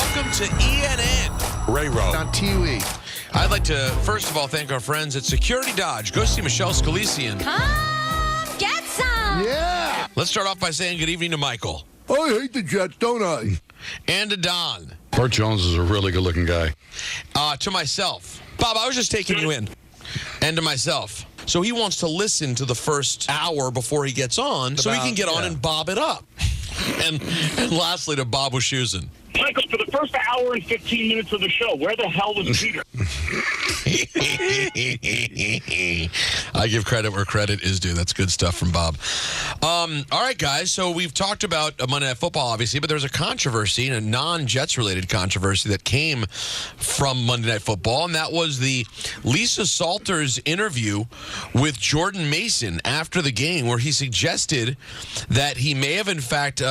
welcome to ENN. Ray Rowe. On TUE. I'd like to, first of all, thank our friends at Security Dodge. Go see Michelle Scalisian. Come get some. Yeah. Let's start off by saying good evening to Michael. I hate the Jets, don't I? And to Don. Burt Jones is a really good-looking guy. To myself. Bob, I was just taking you in. And to myself. So he wants to listen to the first hour before he gets on so he can get on and bob it up. And lastly, to Bob Wischusen. Michael, for the first hour and 15 minutes of the show, where the hell was Peter? I give credit where credit is due. That's good stuff from Bob. All right, guys. So we've talked about Monday Night Football, obviously, but there's a controversy, a non-Jets related controversy that came from Monday Night Football, and that was the Lisa Salters interview with Jordan Mason after the game, where he suggested that he may have, in fact,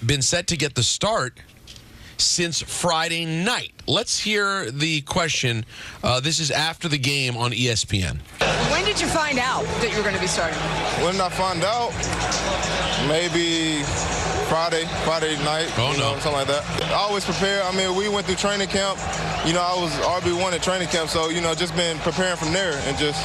been set to get the start since Friday night. Let's hear the question. This is after the game on ESPN. When did you find out that you were going to be starting? When did I find out? Maybe Friday night. Something like that. I always prepare. I mean, we went through training camp. I was RB1 at training camp, so, just been preparing from there and just,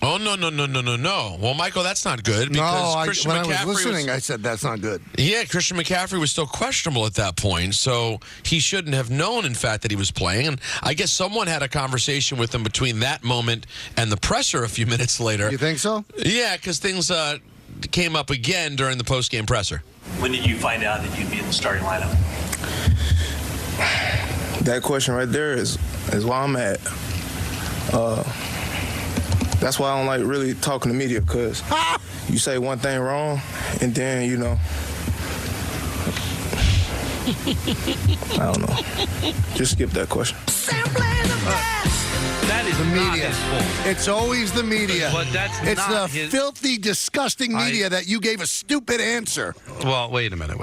Oh, no. Well, Michael, that's not good. Because when I was listening, I said that's not good. Yeah, Christian McCaffrey was still questionable at that point, so he shouldn't have known, in fact, that he was playing. And I guess someone had a conversation with him between that moment and the presser a few minutes later. You think so? Yeah, because things came up again during the post-game presser. When did you find out that you'd be in the starting lineup? that question right there is why I'm at. That's why I don't like really talking to media, because you say one thing wrong, and then, I don't know. Just skip that question. That is the not media. his fault. It's always the media. But that's it's not the his... filthy, disgusting media that you gave a stupid answer. Well, wait a minute.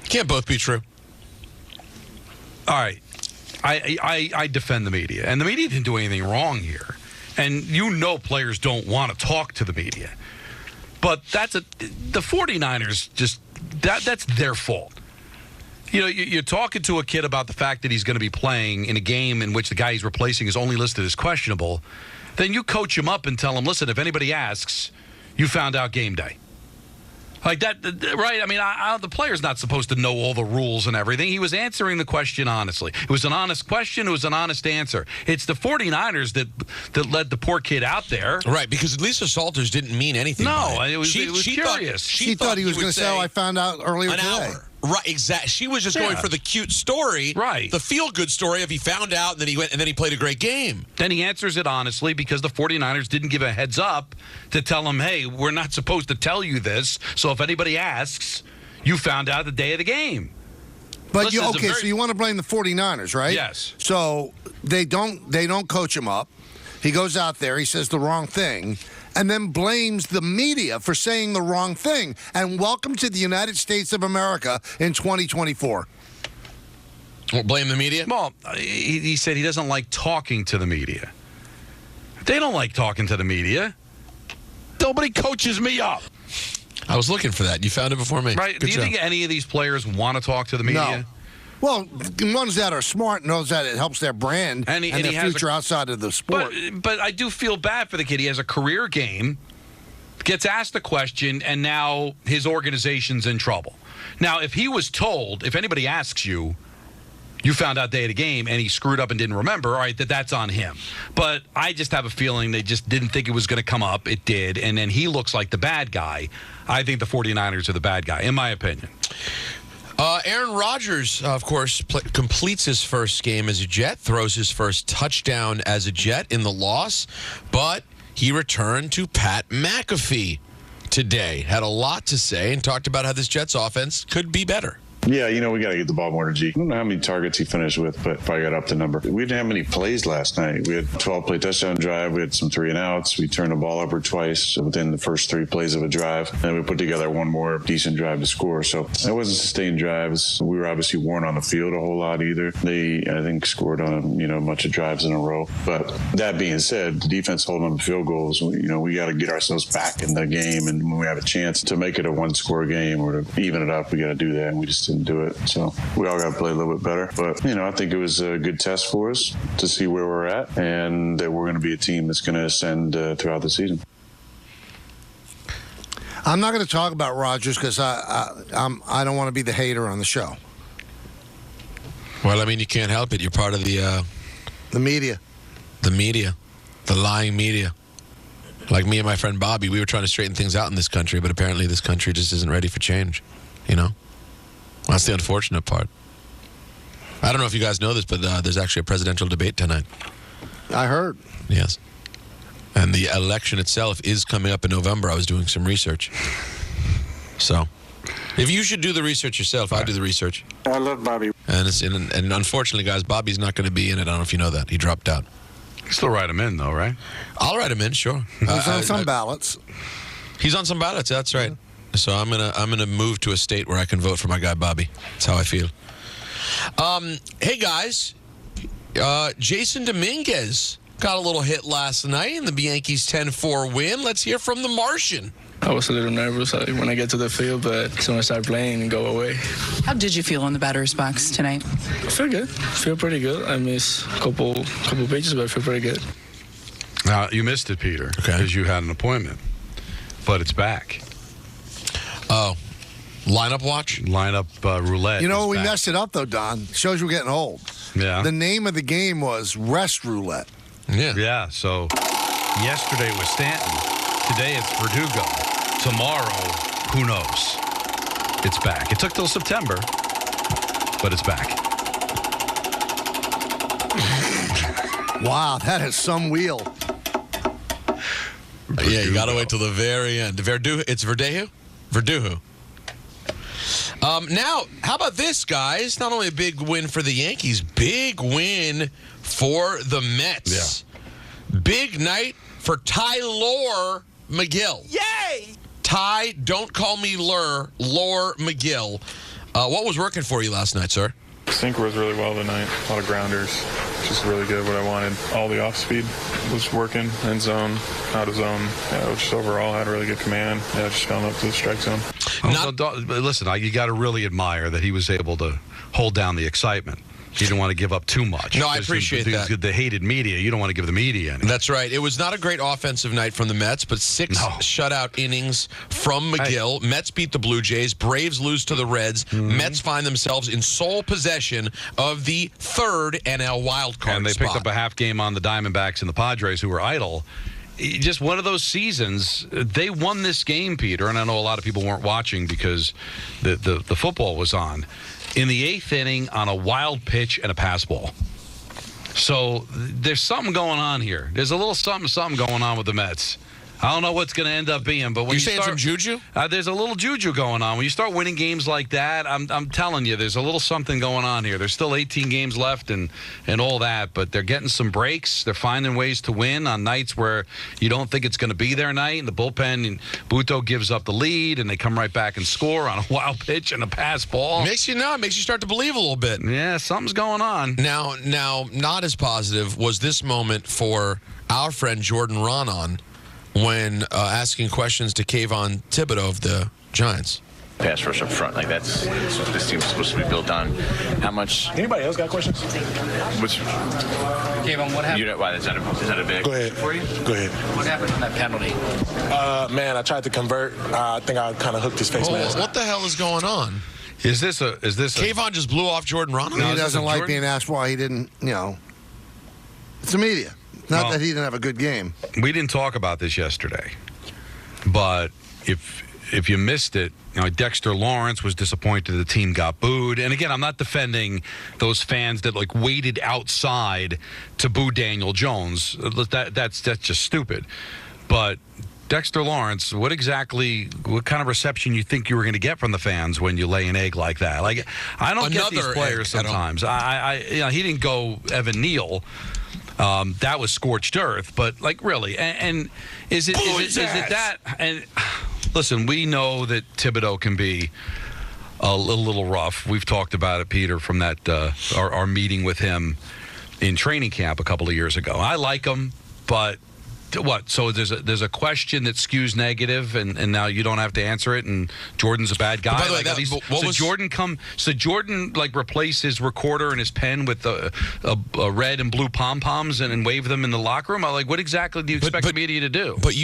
Can't both be true. All right. I defend the media, and the media didn't do anything wrong here. And players don't want to talk to the media. But the 49ers just that's their fault. You're talking to a kid about the fact that he's going to be playing in a game in which the guy he's replacing is only listed as questionable. Then you coach him up and tell him, listen, if anybody asks, you found out game day. Like that, right? I mean, the player's not supposed to know all the rules and everything. He was answering the question honestly. It was an honest question. It was an honest answer. It's the 49ers that led the poor kid out there. Right, because Lisa Salters didn't mean anything. No, by it. It was curious. She thought he was going to say, I found out earlier today. Hour. Right, exactly. She was just going for the cute story, right? The feel-good story of he found out and then he went and then he played a great game. Then he answers it honestly because the 49ers didn't give a heads up to tell him, hey, we're not supposed to tell you this. So if anybody asks, you found out the day of the game. But so you want to blame the 49ers, right? Yes. So they don't coach him up. He goes out there, he says the wrong thing, and then blames the media for saying the wrong thing. And welcome to the United States of America in 2024. Well, blame the media? Well, he said he doesn't like talking to the media. They don't like talking to the media. Nobody coaches me up. I was looking for that. You found it before me. Right. Do you think any of these players want to talk to the media? No. Well, ones that are smart knows that it helps their brand and their future outside of the sport. But I do feel bad for the kid. He has a career game, gets asked a question, and now his organization's in trouble. Now, if he was told, if anybody asks you, you found out day of the game, and he screwed up and didn't remember, all right, that's on him. But I just have a feeling they just didn't think it was going to come up. It did, and then he looks like the bad guy. I think the 49ers are the bad guy, in my opinion. Aaron Rodgers, of course, completes his first game as a Jet, throws his first touchdown as a Jet in the loss, but he returned to Pat McAfee today. Had a lot to say and talked about how this Jets offense could be better. Yeah, we got to get the ball more to G. I don't know how many targets he finished with, but probably got up the number. We didn't have many plays last night. We had a 12-play touchdown drive. We had some 3-and-outs. We turned the ball over twice within the first 3 plays of a drive. And we put together one more decent drive to score. So it wasn't sustained drives. We were obviously weren't on the field a whole lot either. They, I think, scored on, a bunch of drives in a row. But that being said, the defense holding on to field goals, we got to get ourselves back in the game. And when we have a chance to make it a one-score game or to even it up, we got to do that. And we just didn't do it. So we all got to play a little bit better. But, I think it was a good test for us to see where we're at and that we're going to be a team that's going to ascend throughout the season. I'm not going to talk about Rodgers because I don't want to be the hater on the show. Well, I mean, you can't help it. You're part of the media. The media. The lying media. Like me and my friend Bobby, we were trying to straighten things out in this country, but apparently this country just isn't ready for change. That's the unfortunate part. I don't know if you guys know this, but there's actually a presidential debate tonight. I heard. Yes. And the election itself is coming up in November. I was doing some research. So, if you should do the research yourself, I'll do the research. I love Bobby. And unfortunately, guys, Bobby's not going to be in it. I don't know if you know that. He dropped out. You still write him in, though, right? I'll write him in, sure. He's on some ballots. He's on some ballots, that's right. So I'm gonna move to a state where I can vote for my guy Bobby. That's how I feel. Hey, guys. Jason Dominguez got a little hit last night in the Yankees 10-4 win. Let's hear from the Martian. I was a little nervous when I get to the field, but as soon as I start playing and go away. How did you feel in the batter's box tonight? I feel good. I feel pretty good. I missed a couple pitches, but I feel pretty good. Now, you missed it, Peter, because you had an appointment, but it's back. Oh, lineup watch? Lineup roulette. We messed it up, though, Don. Shows we're getting old. Yeah. The name of the game was Rest Roulette. Yeah, so yesterday was Stanton. Today it's Verdugo. Tomorrow, who knows? It's back. It took till September, but it's back. Wow, that is some wheel. Verdugo. Yeah, you got to wait till the very end. It's Verdugo? Verdugo. Now, how about this, guys? Not only a big win for the Yankees, big win for the Mets. Yeah. Big night for Tylor McGill. Yay! Ty, don't call me Lure McGill. What was working for you last night, sir? Sinker was really well tonight. A lot of grounders. Just really good, what I wanted. All the off-speed was working. End zone, out of zone. Just overall had a really good command. Just going up to the strike zone. Listen, you got to really admire that he was able to hold down the excitement. He didn't want to give up too much. No, I appreciate that. The hated media, you don't want to give the media anything. That's right. It was not a great offensive night from the Mets, but 6 shutout innings from McGill. Mets beat the Blue Jays. Braves lose to the Reds. Mets find themselves in sole possession of the third NL wildcard spot. And they picked up a half game on the Diamondbacks and the Padres, who were idle. Just one of those seasons. They won this game, Peter, and I know a lot of people weren't watching because the football was on. In the 8th inning on a wild pitch and a pass ball. So there's something going on here. There's a little something going on with the Mets. I don't know what's going to end up being, but when you're saying some juju? There's a little juju going on. When you start winning games like that, I'm telling you, there's a little something going on here. There's still 18 games left and all that, but they're getting some breaks. They're finding ways to win on nights where you don't think it's going to be their night. And the bullpen, and Buto gives up the lead, and they come right back and score on a wild pitch and a pass ball. Makes you start to believe a little bit. Yeah, something's going on. Now, not as positive was this moment for our friend Jordan Ronan when asking questions to Kayvon Thibodeau of the Giants. Pass rush up front, like that's what this team's supposed to be built on. How much? Anybody else got questions? Which? Kayvon, what happened? Why is that a big? Go ahead. For you? Go ahead. What happened on that penalty? Man, I tried to convert. I think I kind of hooked his face mask. What the hell is going on? Is this Kayvon just blew off Jordan Ronan? He doesn't like being asked why he didn't, It's the media. Not that he didn't have a good game. We didn't talk about this yesterday, but if you missed it, Dexter Lawrence was disappointed the team got booed. And again, I'm not defending those fans that waited outside to boo Daniel Jones. That's just stupid. But Dexter Lawrence, what kind of reception you think you were going to get from the fans when you lay an egg like that? I don't get these players sometimes. He didn't go Evan Neal. That was scorched earth, but really, and is it that? And listen, we know that Thibodeau can be a little rough. We've talked about it, Peter, from that our meeting with him in training camp a couple of years ago. I like him, but What? So there's a question that skews negative, and now you don't have to answer it, and Jordan's a bad guy. By the way, Jordan like replace his recorder and his pen with a red and blue pom poms and wave them in the locker room? Like, what exactly do you expect the media to do? But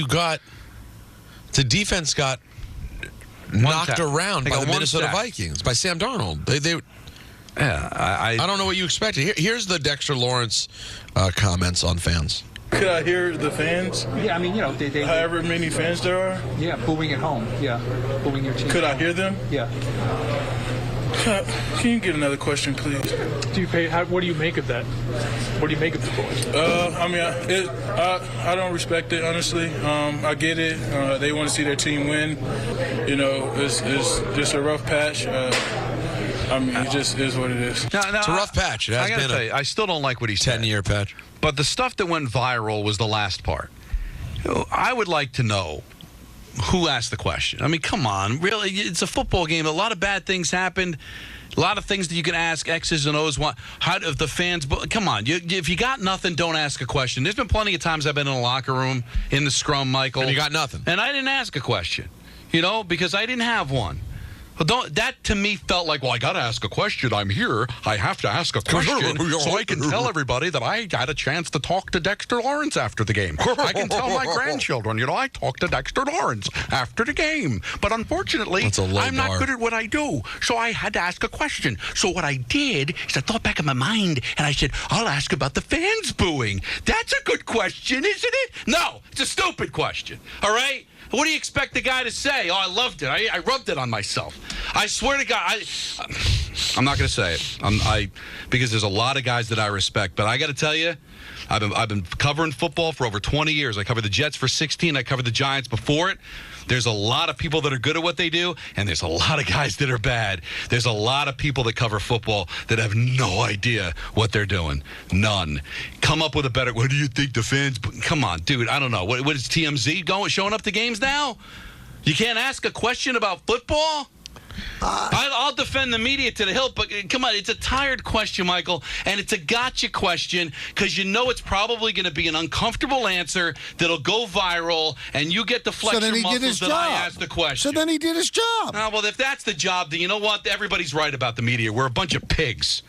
the defense got knocked around by the Minnesota Vikings, by Sam Darnold. I don't know what you expected. Here's the Dexter Lawrence comments on fans. Could I hear the fans? Yeah, I mean, they however many fans there are. Yeah, booing at home. Yeah, booing your team. Could I hear them? Yeah. Can you get another question, please? Do you pay? What do you make of that? What do you make of the boys? I mean, I don't respect it, honestly. I get it. They want to see their team win. It's just a rough patch. I mean, it just is what it is. It's a rough patch. It has been I still don't like what he said. 10-year patch. But the stuff that went viral was the last part. I would like to know who asked the question. I mean, come on. Really, it's a football game. A lot of bad things happened. A lot of things that you can ask X's and O's. If the fans... Come on. If you got nothing, don't ask a question. There's been plenty of times I've been in a locker room, in the scrum, Michael. And you got nothing. And I didn't ask a question, because I didn't have one. That to me felt like, well, I got to ask a question. I'm here. I have to ask a question so I can tell everybody that I had a chance to talk to Dexter Lawrence after the game. I can tell my grandchildren, I talked to Dexter Lawrence after the game. But unfortunately, I'm not good at what I do. So I had to ask a question. So what I did is I thought back in my mind and I said, I'll ask about the fans booing. That's a good question, isn't it? No, it's a stupid question. All right? What do you expect the guy to say? Oh, I loved it. I rubbed it on myself. I swear to God, I'm not going to say it. Because there's a lot of guys that I respect. But I got to tell you, I've been covering football for over 20 years. I covered the Jets for 16. I covered the Giants before it. There's a lot of people that are good at what they do, and there's a lot of guys that are bad. There's a lot of people that cover football that have no idea what they're doing. None. Come up with a better... What do you think the fans... Come on, dude. I don't know. What is TMZ showing up to games now? You can't ask a question about football? I'll defend the media to the hilt, but come on, it's a tired question, Michael, and it's a gotcha question because it's probably going to be an uncomfortable answer that'll go viral, and you get the flex your muscles that I asked the question. So then he did his job. Well, if that's the job, then you know what? Everybody's right about the media. We're a bunch of pigs.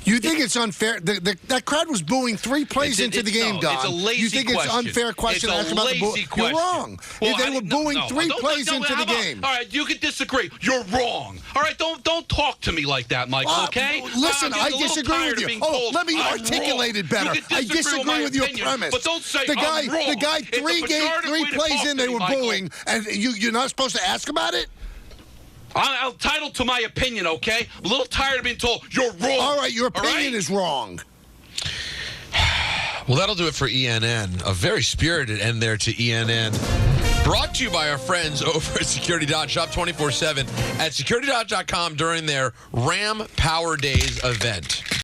You think it's unfair? That crowd was booing 3 plays into the game, Don. It's a lazy You think it's unfair question? It's a lazy question. You're wrong. Well, they were booing 3 plays into the game. All right, you can disagree. You're wrong. All right, don't talk to me like that, Michael, okay? Listen, I disagree with you. Let me articulate it better. I disagree with your premise. But don't say the guy, I'm wrong. The guy 3 plays in, they were booing, and you're not supposed to ask about it? I'm entitled to my opinion, okay? I'm a little tired of being told you're wrong. All right, your opinion is wrong. Well, that'll do it for ENN. A very spirited end there to ENN. Brought to you by our friends over at Security Dot. Shop 24/7 at securitydot.com during their Ram Power Days event.